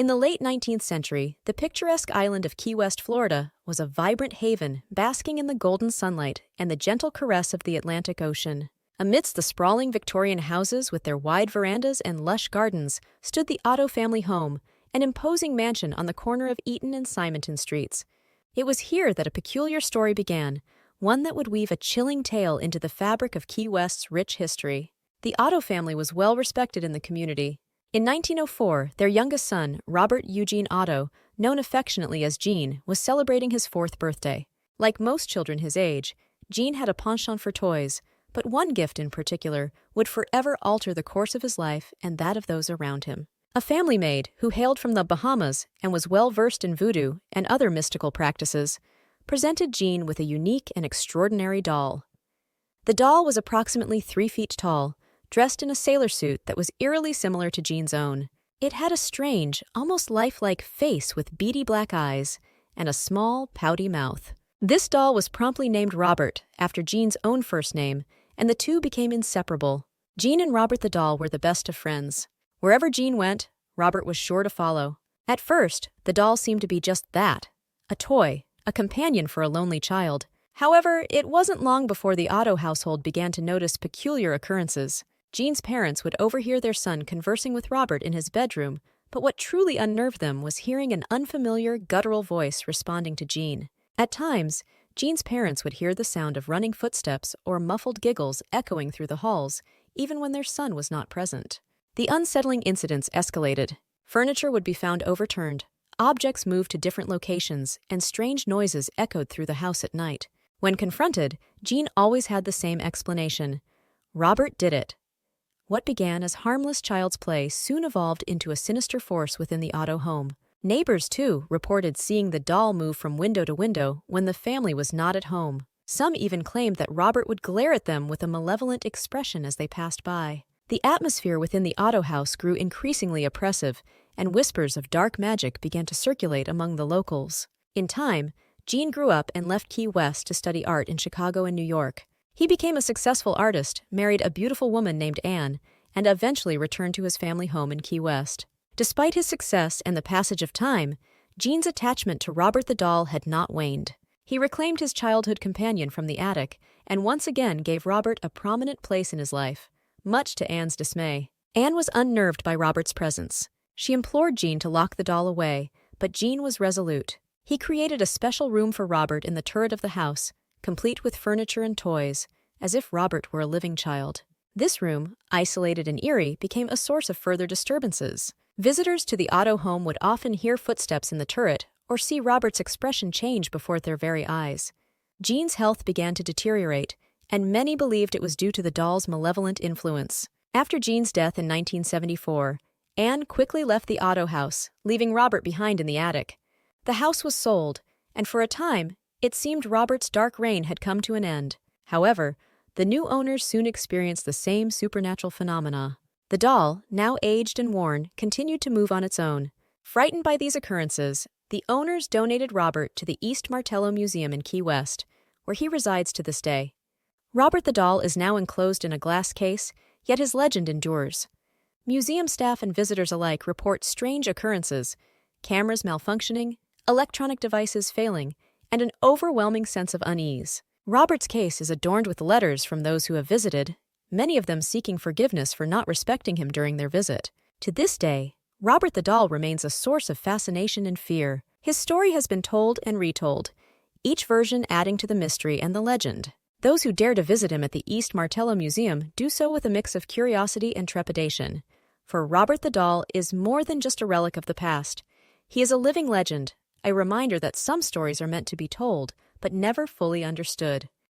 In the late 19th century, the picturesque island of Key West, Florida, was a vibrant haven basking in the golden sunlight and the gentle caress of the Atlantic Ocean. Amidst the sprawling Victorian houses with their wide verandas and lush gardens stood the Otto family home, an imposing mansion on the corner of Eaton and Simonton Streets. It was here that a peculiar story began, one that would weave a chilling tale into the fabric of Key West's rich history. The Otto family was well respected in the community. In 1904, their youngest son, Robert Eugene Otto, known affectionately as Gene, was celebrating his 4th birthday. Like most children his age, Gene had a penchant for toys, but one gift in particular would forever alter the course of his life and that of those around him. A family maid who hailed from the Bahamas and was well versed in voodoo and other mystical practices presented Gene with a unique and extraordinary doll. The doll was approximately 3 feet tall, dressed in a sailor suit that was eerily similar to Gene's own. It had a strange, almost lifelike face with beady black eyes and a small, pouty mouth. This doll was promptly named Robert, after Gene's own first name, and the two became inseparable. Gene and Robert the doll were the best of friends. Wherever Gene went, Robert was sure to follow. At first, the doll seemed to be just that, a toy, a companion for a lonely child. However, it wasn't long before the Otto household began to notice peculiar occurrences. Gene's parents would overhear their son conversing with Robert in his bedroom, but what truly unnerved them was hearing an unfamiliar, guttural voice responding to Gene. At times, Gene's parents would hear the sound of running footsteps or muffled giggles echoing through the halls, even when their son was not present. The unsettling incidents escalated. Furniture would be found overturned, objects moved to different locations, and strange noises echoed through the house at night. When confronted, Gene always had the same explanation: Robert did it. What began as harmless child's play soon evolved into a sinister force within the Otto home. Neighbors, too, reported seeing the doll move from window to window when the family was not at home. Some even claimed that Robert would glare at them with a malevolent expression as they passed by. The atmosphere within the Otto house grew increasingly oppressive, and whispers of dark magic began to circulate among the locals. In time, Gene grew up and left Key West to study art in Chicago and New York. He became a successful artist, married a beautiful woman named Anne, and eventually returned to his family home in Key West. Despite his success and the passage of time, Gene's attachment to Robert the doll had not waned. He reclaimed his childhood companion from the attic and once again gave Robert a prominent place in his life, much to Anne's dismay. Anne was unnerved by Robert's presence. She implored Gene to lock the doll away, but Gene was resolute. He created a special room for Robert in the turret of the house, complete with furniture and toys, as if Robert were a living child. This room, isolated and eerie, became a source of further disturbances. Visitors to the Otto home would often hear footsteps in the turret or see Robert's expression change before their very eyes. Gene's health began to deteriorate, and many believed it was due to the doll's malevolent influence. After Gene's death in 1974, Anne quickly left the Otto house, leaving Robert behind in the attic. The house was sold, and for a time, it seemed Robert's dark reign had come to an end. However, the new owners soon experienced the same supernatural phenomena. The doll, now aged and worn, continued to move on its own. Frightened by these occurrences, the owners donated Robert to the East Martello Museum in Key West, where he resides to this day. Robert the doll is now enclosed in a glass case, yet his legend endures. Museum staff and visitors alike report strange occurrences: cameras malfunctioning, electronic devices failing, and an overwhelming sense of unease. Robert's case is adorned with letters from those who have visited, many of them seeking forgiveness for not respecting him during their visit. To this day, Robert the doll remains a source of fascination and fear. His story has been told and retold, each version adding to the mystery and the legend. Those who dare to visit him at the East Martello Museum do so with a mix of curiosity and trepidation. For Robert the doll is more than just a relic of the past. He is a living legend, a reminder that some stories are meant to be told, but never fully understood.